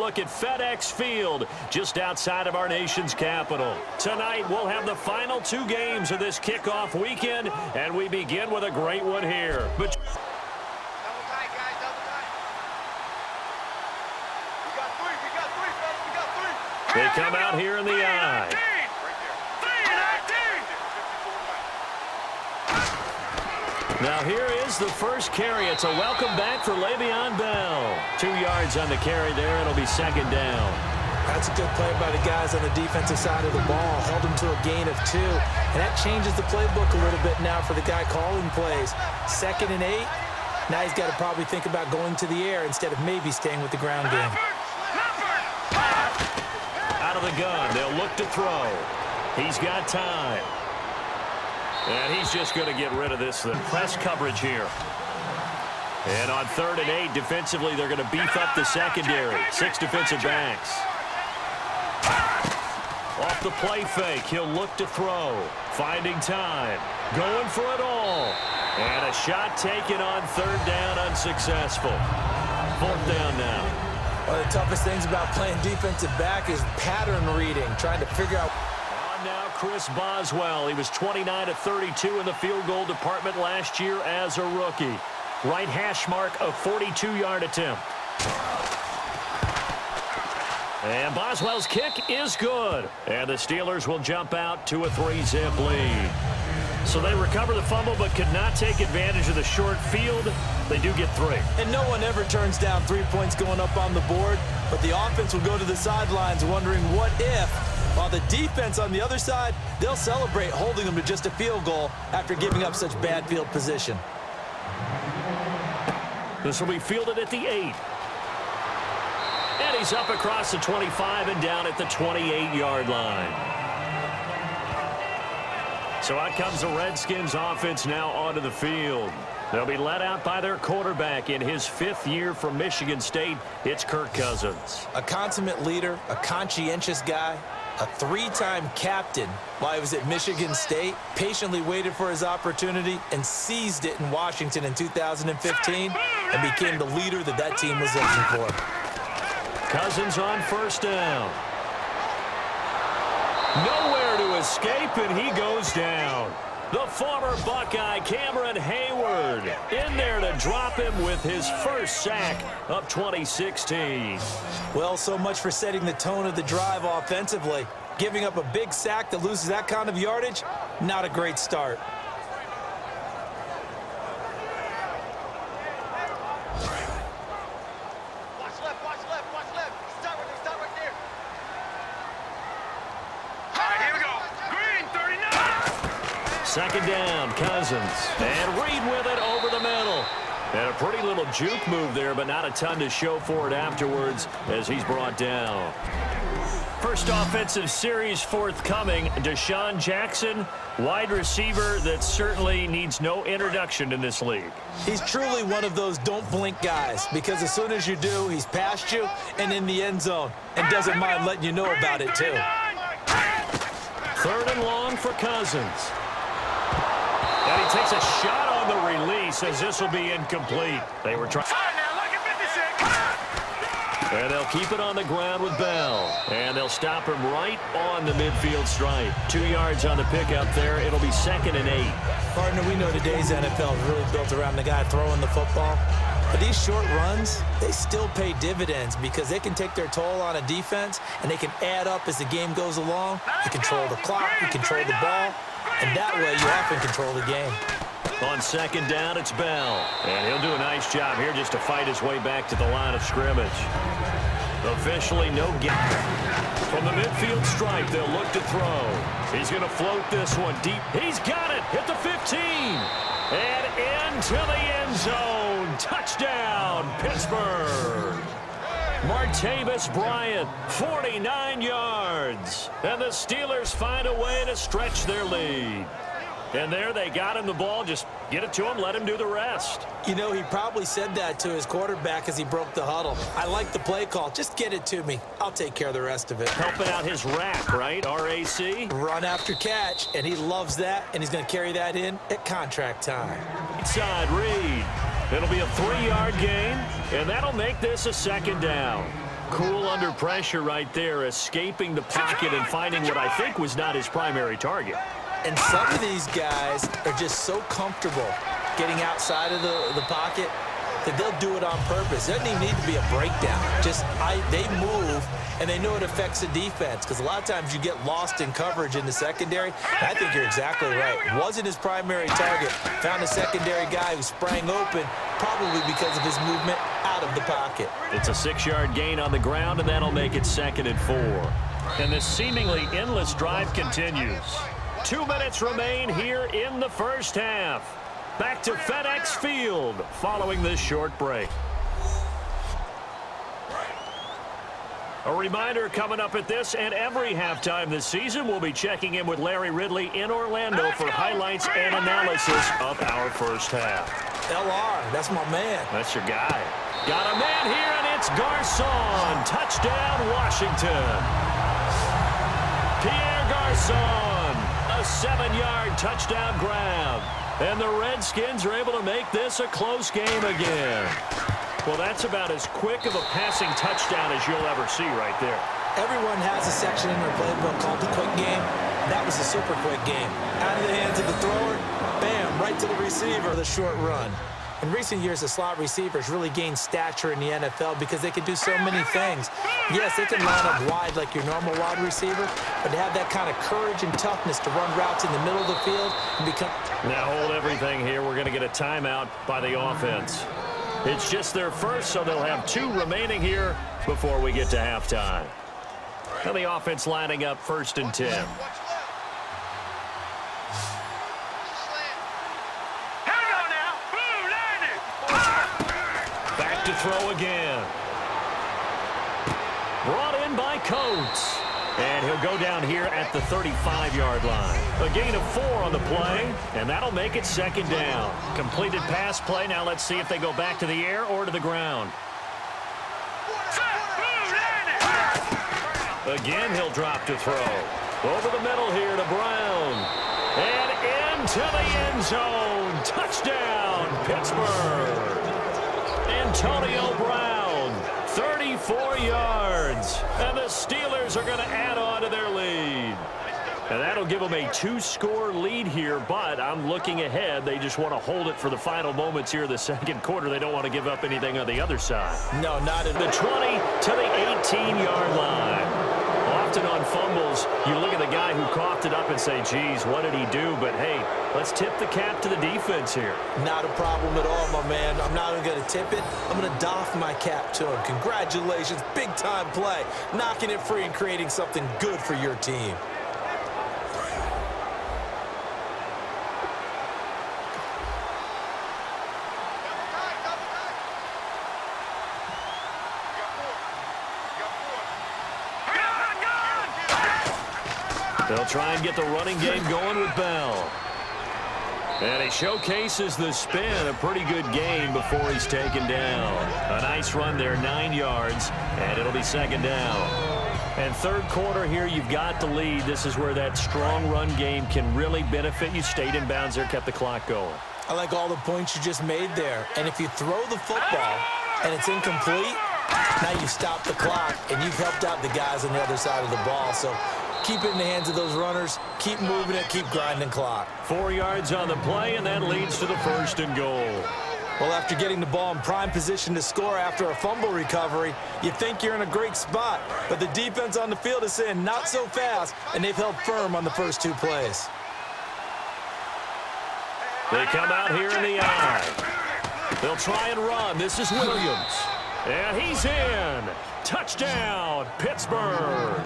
look at FedEx Field, just outside of our nation's capital. Tonight, we'll have the final 2 games of this kickoff weekend, and we begin with a great one here. But they come out here in the I. Now here is the first carry. It's a welcome back for Le'Veon Bell. 2 yards on the carry there. It'll be second down. That's a good play by the guys on the defensive side of the ball. Held them to a gain of 2. And that changes the playbook a little bit now for the guy calling plays. 2nd and 8. Now he's got to probably think about going to the air instead of maybe staying with the ground game. Out of the gun. They'll look to throw. He's got time. And he's just going to get rid of this press coverage here. And on 3rd and 8, defensively, they're going to beef up the secondary. 6 defensive backs. Off the play fake, he'll look to throw. Finding time. Going for it all. And a shot taken on 3rd down, unsuccessful. 4th down now. One of the toughest things about playing defensive back is pattern reading, trying to figure out. On now, Chris Boswell. He was 29 of 32 in the field goal department last year as a rookie. Right hash mark, a 42-yard attempt. And Boswell's kick is good. And the Steelers will jump out to a 3-zip lead. So they recover the fumble but could not take advantage of the short field. They do get 3. And no one ever turns down 3 points going up on the board, but the offense will go to the sidelines wondering what if, while the defense on the other side, they'll celebrate holding them to just a field goal after giving up such bad field position. This will be fielded at the 8. And he's up across the 25 and down at the 28-yard line. So out comes the Redskins offense now onto the field. They'll be led out by their quarterback in his 5th year from Michigan State. It's Kirk Cousins. A consummate leader, a conscientious guy, a 3-time captain while he was at Michigan State, patiently waited for his opportunity and seized it in Washington in 2015 and became the leader that team was looking for. Cousins on 1st down. Nowhere to escape, and he goes down. The former Buckeye, Cameron Hayward, in there to drop him with his first sack of 2016. Well, so much for setting the tone of the drive offensively. Giving up a big sack that loses that kind of yardage, not a great start. Second down, Cousins. And Reed with it over the middle. And a pretty little juke move there, but not a ton to show for it afterwards as he's brought down. First offensive series forthcoming. Deshaun Jackson, wide receiver that certainly needs no introduction in this league. He's truly one of those don't blink guys, because as soon as you do, he's past you and in the end zone and doesn't mind letting you know about it too. 3rd and long for Cousins. And he takes a shot on the release as this will be incomplete. They were trying. And they'll keep it on the ground with Bell. And they'll stop him right on the midfield stripe. 2 yards on the pickup there. It'll be 2nd and 8. Partner, we know today's NFL is really built around the guy throwing the football. But these short runs, they still pay dividends because they can take their toll on a defense and they can add up as the game goes along. You control the clock, you control the ball, and that way you often control the game. On 2nd down, it's Bell. And he'll do a nice job here just to fight his way back to the line of scrimmage. Officially no gap. From the midfield stripe, they'll look to throw. He's going to float this one deep. He's got it at the 15. And into the end zone. Touchdown, Pittsburgh. Martavis Bryant, 49 yards. And the Steelers find a way to stretch their lead. And there they got him the ball. Just get it to him, let him do the rest. You know, he probably said that to his quarterback as he broke the huddle. I like the play call. Just get it to me. I'll take care of the rest of it. Helping out his rack, right? R-A-C? Run after catch, and he loves that, and he's going to carry that in at contract time. Inside Reed. It'll be a 3-yard gain, and that'll make this a 2nd down. Cool under pressure right there, escaping the pocket and finding what I think was not his primary target. And some of these guys are just so comfortable getting outside of the pocket that they'll do it on purpose. It doesn't even need to be a breakdown. They move, and they know it affects the defense, because a lot of times you get lost in coverage in the secondary. And I think you're exactly right. Wasn't his primary target. Found a secondary guy who sprang open, probably because of his movement out of the pocket. It's a 6-yard gain on the ground, and that'll make it 2nd and 4. And this seemingly endless drive continues. 2 minutes remain here in the first half. Back to FedEx Field following this short break. A reminder coming up at this and every halftime this season, we'll be checking in with Larry Ridley in Orlando for highlights and analysis of our first half. LR, that's my man. That's your guy. Got a man here, and it's Garcon. Touchdown, Washington. Pierre Garcon, a 7-yard touchdown grab. And the Redskins are able to make this a close game again. Well, that's about as quick of a passing touchdown as you'll ever see right there. Everyone has a section in their playbook called the quick game. That was a super quick game. Out of the hands of the thrower, bam, right to the receiver, the short run. In recent years, the slot receivers really gained stature in the NFL because they can do so many things. Yes, they can line up wide like your normal wide receiver, but to have that kind of courage and toughness to run routes in the middle of the field and become... Now hold everything here. We're going to get a timeout by the offense. It's just their first, so they'll have 2 remaining here before we get to halftime. Now the offense lining up 1st and 10. Back to throw again. Brought in by Coates. And he'll go down here at the 35-yard line. A gain of 4 on the play, and that'll make it 2nd down. Completed pass play. Now let's see if they go back to the air or to the ground. Again, he'll drop to throw. Over the middle here to Brown. And into the end zone. Touchdown, Pittsburgh. Antonio Brown, 34 yards. And the Steelers are going to add on to their lead. And that'll give them a 2-score lead here, but I'm looking ahead. They just want to hold it for the final moments here in the second quarter. They don't want to give up anything on the other side. No, not at the 20 to the 18-yard line. Often on fumbles, you look at the guy who coughed it up and say, geez, what did he do? But, hey, let's tip the cap to the defense here. Not a problem at all, my man. I'm not even going to tip it. I'm going to doff my cap to him. Congratulations. Big-time play. Knocking it free and creating something good for your team. They'll try and get the running game going with Bell. And he showcases the spin. A pretty good game before he's taken down. A nice run there, 9 yards, and it'll be 2nd down. And third quarter here, you've got the lead. This is where that strong run game can really benefit you. Stayed in bounds there, kept the clock going. I like all the points you just made there. And if you throw the football and it's incomplete, now you stop the clock, and you've helped out the guys on the other side of the ball. So keep it in the hands of those runners. Keep moving it. Keep grinding clock. 4 yards on the play, and that leads to the 1st and goal. Well, after getting the ball in prime position to score after a fumble recovery, you think you're in a great spot. But the defense on the field is saying not so fast, and they've held firm on the first 2 plays. They come out here in the eye. They'll try and run. This is Williams. And he's in. Touchdown, Pittsburgh.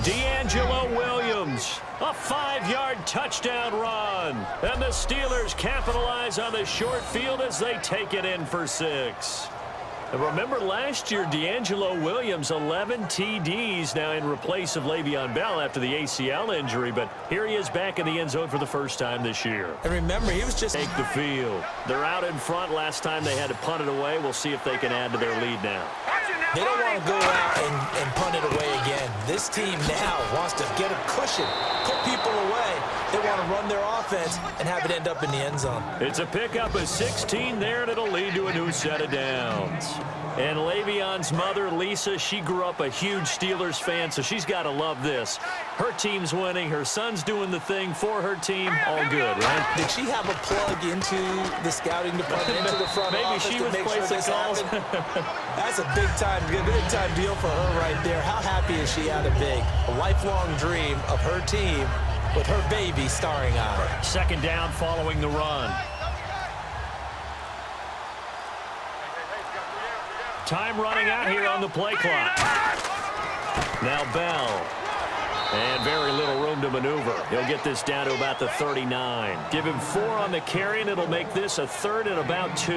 D'Angelo Williams, a 5-yard touchdown run. And the Steelers capitalize on the short field as they take it in for 6. And remember last year, D'Angelo Williams, 11 TDs now in replace of Le'Veon Bell after the ACL injury. But here he is back in the end zone for the first time this year. And remember, he was just... Take the field. They're out in front. Last time they had to punt it away. We'll see if they can add to their lead now. They don't want to go out and punt it away again. This This team now wants to get a cushion, put people away. They want to run their offense and have it end up in the end zone. It's a pickup of 16 there, and it'll lead to a new set of downs. And Le'Veon's mother, Lisa, she grew up a huge Steelers fan, so she's got to love this. Her team's winning. Her son's doing the thing for her team. All good, right? Did she have a plug into the scouting department, into the front Maybe office she was placing calls. That's a big-time deal for her right there. How happy is she out of big? A lifelong dream of her team with her baby starring on it. Second down following the run. Time running out here on the play clock. Now Bell. And very little room to maneuver. He'll get this down to about the 39. Give him 4 on the carry, and it'll make this a 3rd and about 2.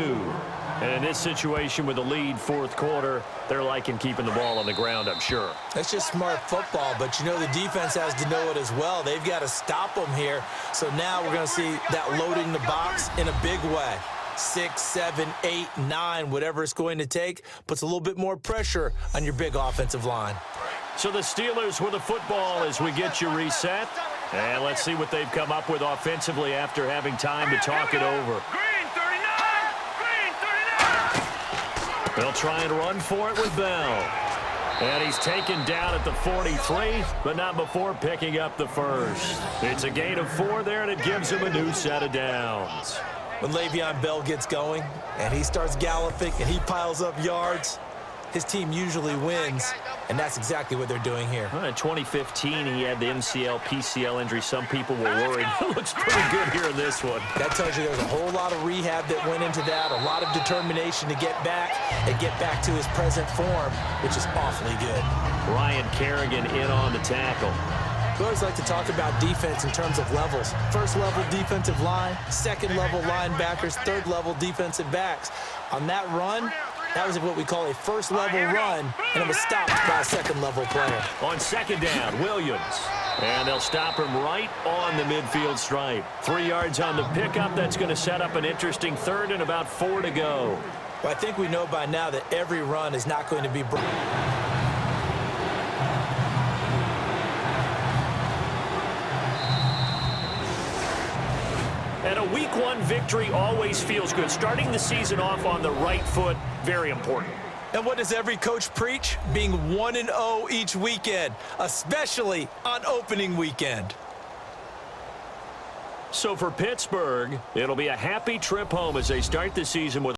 And in this situation with the lead, fourth quarter, they're liking keeping the ball on the ground, I'm sure. That's just smart football, but you know the defense has to know it as well. They've got to stop them here. So now we're going to see that loading the box in a big way. 6, 7, 8, 9, whatever it's going to take, puts a little bit more pressure on your big offensive line. So the Steelers with the football as we get you reset. And let's see what they've come up with offensively after having time to talk it over. They'll try and run for it with Bell. And he's taken down at the 43, but not before picking up the first. It's a gain of 4 there, and it gives him a new set of downs. When Le'Veon Bell gets going and he starts galloping and he piles up yards, his team usually wins, and that's exactly what they're doing here. Well, in 2015, he had the MCL, PCL injury. Some people were worried. It looks pretty good here in this one. That tells you there's a whole lot of rehab that went into that, a lot of determination to get back and get back to his present form, which is awfully good. Ryan Kerrigan in on the tackle. We always like to talk about defense in terms of levels. First level defensive line, second level linebackers, third level defensive backs. On that run, that was what we call a first level run, and it was stopped by a second level player. On second down, Williams. And they'll stop him right on the midfield stripe. 3 yards on the pickup. That's going to set up an interesting 3rd and about 4 to go. Well, I think we know by now that every run is not going to be And a Week 1 victory always feels good. Starting the season off on the right foot, very important. And what does every coach preach? Being 1-0 each weekend, especially on opening weekend. So for Pittsburgh, it'll be a happy trip home as they start the season with